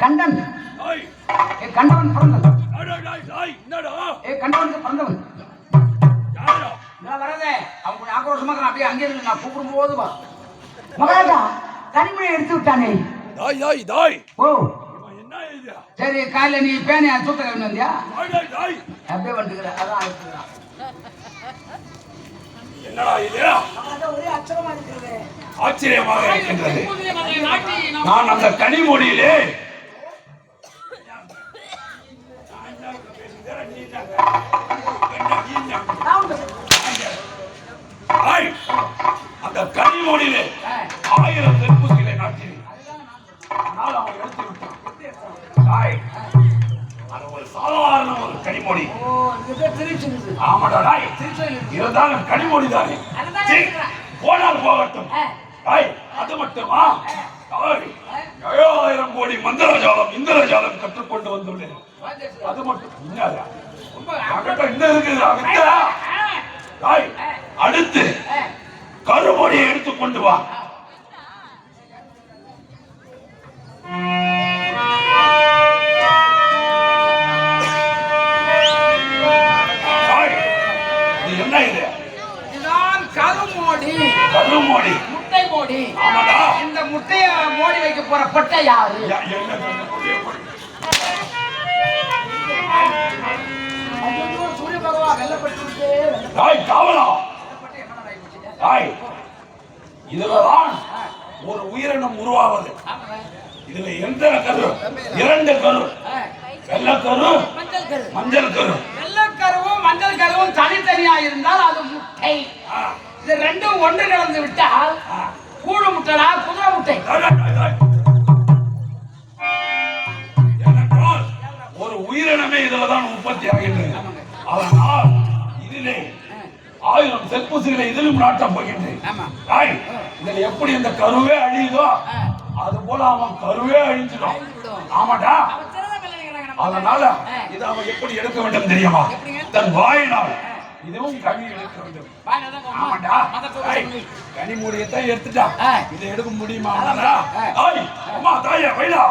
கண்டன் கண்டன் கண்டவன் பிறந்தவன் கண்டவனுக்கு பிறந்தவன் வரதே அவன் கொஞ்சம் ஆக்ரோஷமா அப்படியே அங்கே இருந்து நான் கூப்பிடும் போது மகாராஜா கனிமொழி எடுத்து விட்டானே ஓ சரி காலையில நீ பேனையா சூத்த கவின் வந்தியா அப்படியே வந்துக்கிற அதான் எடுத்துக்கிறான் ஒரே அச்சரமா இருக்கிறது ஆச்சரியமாக இருக்கின்றது. நான் அந்த கனிமொழியிலே அந்த கனிமொழியிலே 1000 தெற்புகளை நாட்டினேன். ஆனால் அவன் எடுத்து விட்டான். அது ஒரு சாதாரண ஒரு கனிமொழி. ஆமாடா இருந்தாலும் கனிமொழி தானே. போனால் போகட்டும். அது மட்டுமா 7000 கோடி மந்திரஜாலம் இந்திரஜாலம் கற்றுக்கொண்டு வந்துள்ளேன். அது மட்டும் அடுத்து கருமொழியை எடுத்துக்கொண்டு வா. என்ன இது? கருமோடி முட்டை மோடி. ஆமாடா. இந்த முட்டைய மோடி வைக்க போற பட்டை யாரு? சூரிய பகவான் வெள்ளப்பட்டு இதுலதான் ஒரு உயிரினம் உருவாவது. இதுல எந்த கரு? 2 கரு. வெள்ளக்கரு மஞ்சள் கரு. வெள்ளக்கருவும் மஞ்சள் கருவும் தனித்தனியா இருந்தால் அது முட்டை. இது ரெண்டும் ஒன்று கலந்து விட்டால் கூடு முட்டைடா குதிரை முட்டை. ஒரு உயிரினமே இதுலதான் உற்பத்தி ஆகின்றது. அதனால் இதிலே 1000 தெற்பூசிகளை இதிலும் நாட்டப் போகின்றேன். இதுல எப்படி இந்த கருவே அழியுதோ அது போல அவன் கருவே அழிஞ்சிடும். ஆமாடா. அதனால இதை அவன் எப்படி எடுக்க வேண்டும் தெரியுமா? தன் வாயினால் இதுவும் கனி எடுக்க வேண்டும். ஆமாடா. கனிமொழியத்தான் எடுத்துட்டா. இதை எடுக்க முடியுமா? அம்மா தாயே வைலா.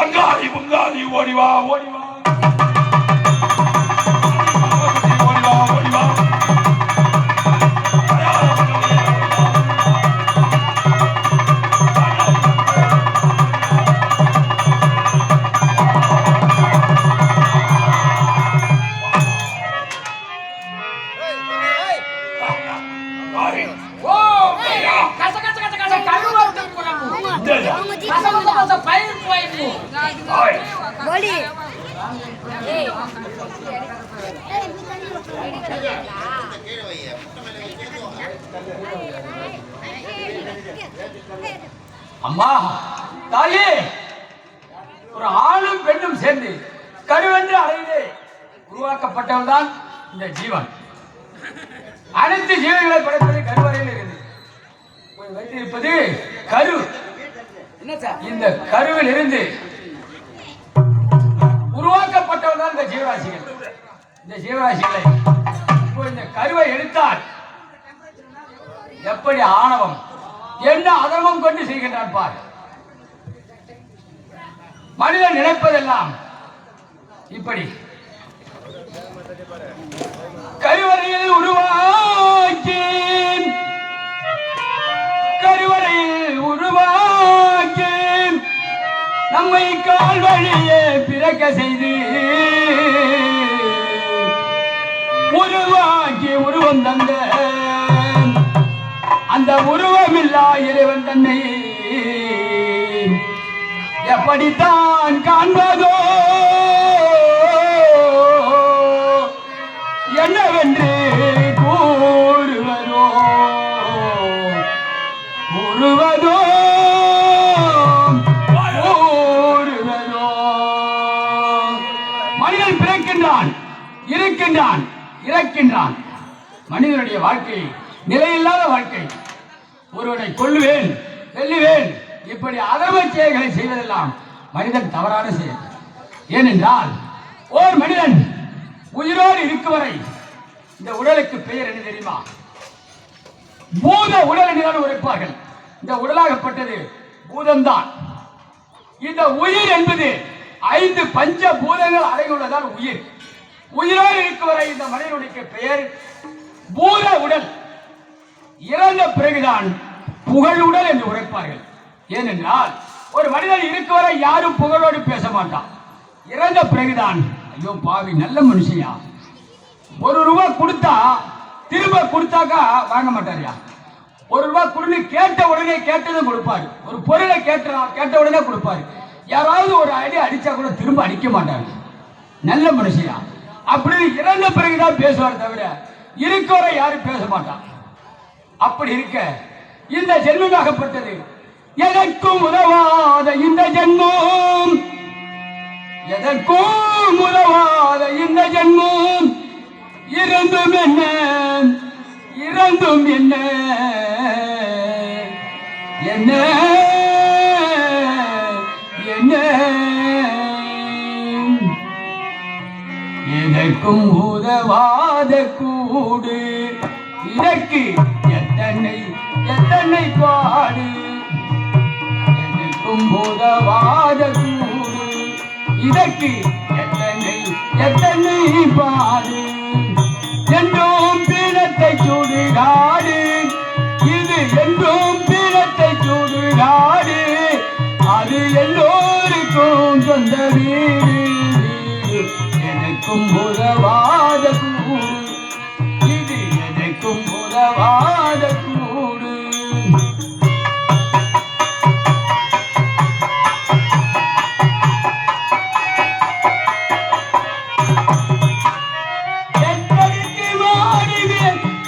அங்காதி பொங்காதி ஓடிவா ஓடிவா. அம்மா தாயே, ஒரு ஆணும் பெண்ணும் சேர்ந்து கருவென்று அறையிலே உருவாக்கப்பட்டவள் தான் இந்த ஜீவன். அனைத்து ஜீவன்களை படைப்பது கருவறையில் இருக்குது. வைத்திருப்பது கரு. இந்த கருவில் இருந்து உருவாக்கப்பட்டவள் தான் இந்த ஜீவராசிகள். இந்த ஜீவராசிகளை இப்போ இந்த கருவை எடுத்தால் எப்படி ஆணவம் என்ன அதர்மம் கொண்டு செய்கின்றான் பார். மனிதன் நினைப்பதெல்லாம் இப்படி கருவறையில் உருவாக்கி நம்மை கால் வழியே பிறக்க செய்து உருவாக்கி உருவம் தந்த அந்த உருவமில்லா இறைவன் தன்னை எப்படித்தான் காண்பதோ என்னவென்று கூறுவதோ கூறுவதோ கூறுவதோ. மனிதன் பிறக்கின்றான், இருக்கின்றான், இறக்கின்றான். மனிதனுடைய வாழ்க்கை நிலையில்லாத வாழ்க்கை. ஒருவனை கொல்லுவேன், வெல்லுவேன், இப்படி அதர்ம செயல்களை செய்வதெல்லாம் மனிதன் தவறான செயல். ஏனென்றால் ஓர் மனிதன் உயிரோடு இருக்கும் வரை இந்த உடலுக்கு பெயர் என்ன தெரியுமா? பூத உடல் என்றுதான் உரைப்பார்கள். இந்த உடலாகப்பட்டது பூதம்தான். இந்த உயிர் என்பது 5 பஞ்ச பூதங்கள் அடங்கியுள்ளதால் உயிர். உயிரோடு இருக்கும் வரை இந்த மனிதனுடைய பெயர் பூத உடல். இறந்த பிறகுதான் புகழ் உடல் என்று உரைப்பார்கள். ஏனென்றால் ஒரு மனிதன் இருக்கும் வரை யாரும் புகழோடு பேச மாட்டான். இறந்த பிறகுதான் ஐயோ பாவி நல்ல மனுஷையா, 1 ரூபாய் கொடுத்தா திரும்ப கொடுத்தாக்கா வாங்க மாட்டாரியா. 1 ரூபாய் கொடுன்னு கேட்ட உடனே கேட்டதும் கொடுப்பாரு. ஒரு பொருளை கேட்ட உடனே கொடுப்பாரு. யாராவது ஒரு அடி அடிச்சா கூட திரும்ப அடிக்க மாட்டாரு. நல்ல மனுஷையா அப்படின்னு இறந்த பிறகுதான் பேசுவார் தவிர இருக்க வரை யாரும் பேச மாட்டான். அப்படி இருக்க இந்த ஜென்மமாகப்பட்டது எதற்கும் உதவாத இந்த ஜென்மம், எதற்கும் உதவாத இந்த ஜென்மம், இறந்தும் என்ன இறந்தும் என்ன என்ன என்ன எதற்கும் உதவாத கூடு, இதற்கு எத்தனை எத்தனை பாடு, எதற்கும் உதவாத கூடு, இதற்கு எத்தனை எத்தனை பாடு, என்றும் பீனத்தை சூடுகாடு, இது என்றும் பீனத்தை சூடுகாடு, அது எல்லோருக்கும் சொந்த வீடு, எனக்கும் உதவாத கூடு, இது எனக்கும் உதவாத கூடு.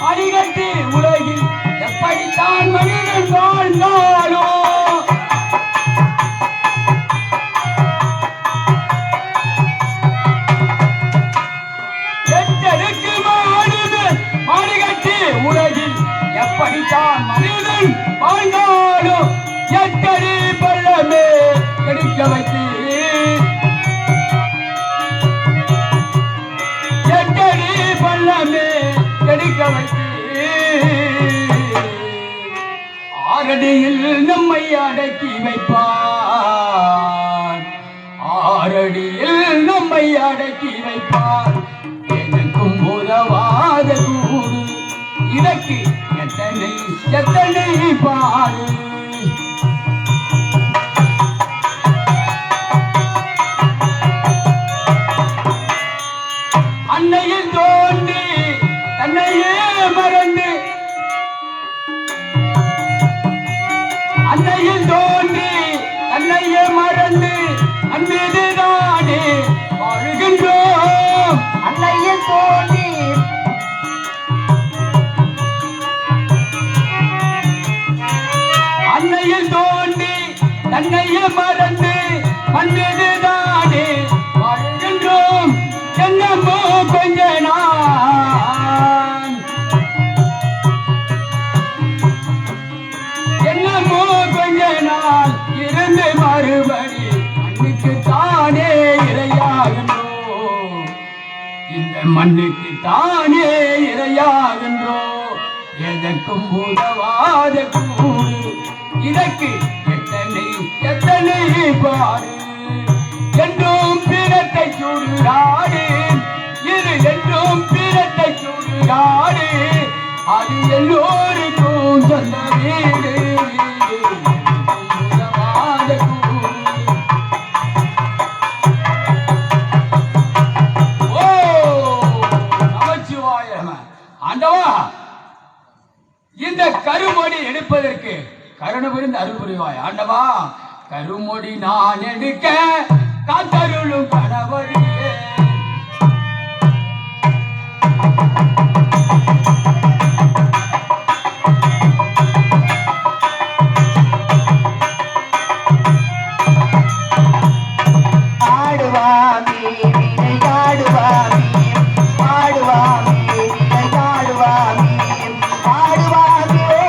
அடிகட்டி உலகில் எப்படித்தான் மனிதன் வாழ்ந்தாலோ, அடிகட்டி உலகில் எப்படித்தான் மனிதன் வாழ்ந்தாலோ, எத்தடி பள்ளமே எடுக்க வைத்து, எத்தடி பள்ளமே எடுக்க வைத்து, ஆரடியில் நம்மை அடக்கி வைப்பார், ஆரடியில் நம்மை அடக்கி வைப்பார், எனக்கும் உதவாத கூடு, இதற்கு எத்தனை எத்தனை பாடு. அன்னையில் தோன்றி தன்னையே மறந்து, அன்னையில் தோன்றி தன்னையே மறந்து அன்புதானே வாழ்கின்றோம். அன்னையில் தோன்றி அன்னையில் தோன்றி தன்னையே மறந்து அன்புதானே வாழ்கின்றோம். என்னமோ கொஞ்ச நாள், என்னமோ கொஞ்ச நாள் இருந்து மறுபடி மண்ணுக்கு தானே இரையாகின்றோம், இந்த மண்ணுக்கு தானே இரையாகின்றோம். எதற்கும் உதவாத கூடு, இதற்கு எத்தனை எத்தனை பாடு, என்றும் பீனத்தை சூடுகாடு, இது என்றும் பீனத்தை சூடுகாடு, அது எல்லோருக்கும் சொந்த வீடு, உதவாத கூடு. ஓ நமச்சிவாய ஆண்டவா, இந்த கருமொழி எடுப்பதற்கு கருணை புரிந்து அருள் புரிவாய். ஆண்டவா, கருமொழி நான் எடுக்க காத்தருளும் கணவரியே, ஆடுவாமே விளையாடுவாமே, பாடுவாமே விளையாடுவாமே, ஆடுவாமே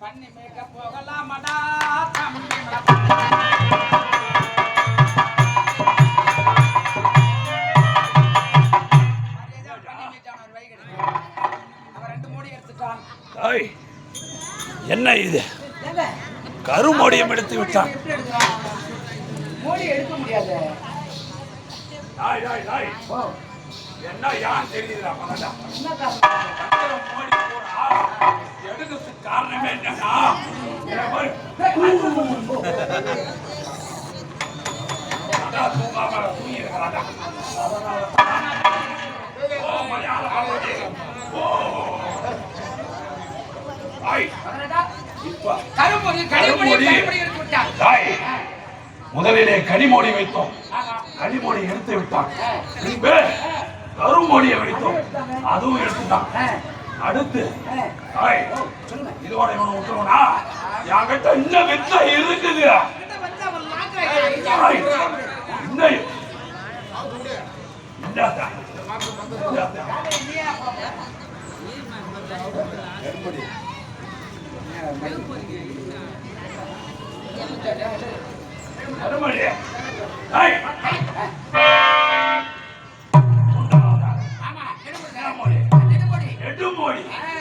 பண்ணி மேய்க்க போகலாமடா தம்பி என்ன இது கருமோடியம் எடுத்து விட்டான். மோடி எடுக்க முடியாது. என்ன யான் தெரியுதா எடுக்கிறதுக்கு காரணமே என்னன்னா தூங்காம தூங்கி இருக்கிறாடா. முதலிலே கனிமொழி வைத்தோம், கனிமொழி எடுத்து விட்டான். பின்பு கருமொழியை வைத்தோம், அதுவும் எடுத்துட்டான். அடுத்து இதோட இவனை விட்டுருவனா? என்கிட்ட இன்னும் வெத்த இருக்குது.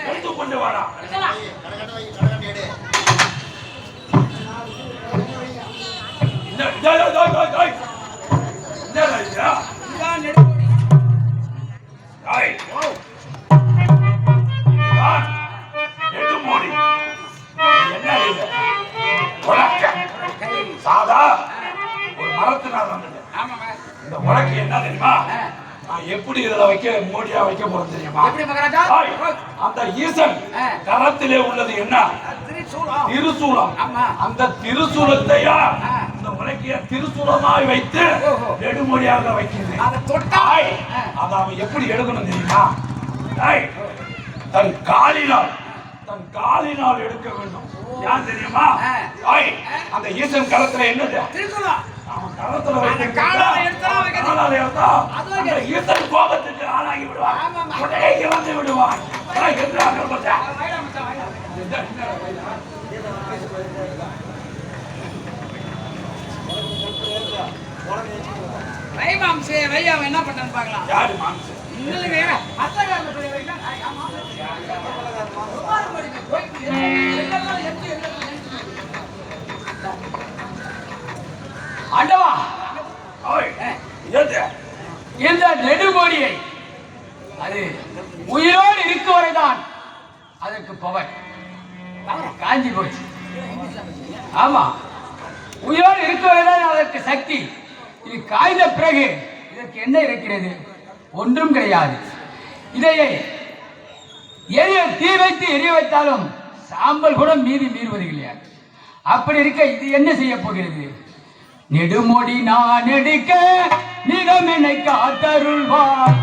எடுத்து கொண்டு வாடா. சாதா ஒரு மரத்தினால் வந்தது. இந்த உலக்கு என்ன தெரியுமா? நான் எப்படி இதுல வைக்க மோடியா வைக்க போறேன் தெரியுமா? அந்த ஈசன் கரத்திலே உள்ளது என்ன? திருசூலம். அந்த திருசூலத்தையா இந்த உலக்கிய திருசூலமாய் வைத்து நெடுமொழியாக வைக்கிறேன். அதை அவன் எப்படி எடுக்கணும் தெரியுமா? தன் காலினால் எடுக்க வேண்டும். ஏன் தெரியுமா? அந்த ஈசன் கரத்துல என்னது? அவன் கரத்துல எடுத்தா ஈசன் கோபத்துக்கு ஆளாகி விடுவான், உடனே இறந்து விடுவான். என்ன பண்ணு பாக்கலாம். யாரு மாம்சம்? ஆண்டவா, இந்த நெடுமொழியை அது உயிரோடு இருக்க வரைதான் அதற்கு பவர். காஞ்சி போச்சு. ஆமா, உயிரோடு இருக்க வரைதான் அதற்கு சக்தி. இது காய்ந்த பிறகு இதற்கு என்ன இருக்கிறது? ஒன்றும் கிடையாது. இதையே தீ வைத்து எரிய வைத்தாலும் சாம்பல் கூட மீறுவது கிடையாது. அப்படி இருக்க இது என்ன செய்ய போகிறது? நெடுமொழி நான் எடுக்க நிறம் என்னை காத்தருள்வார்.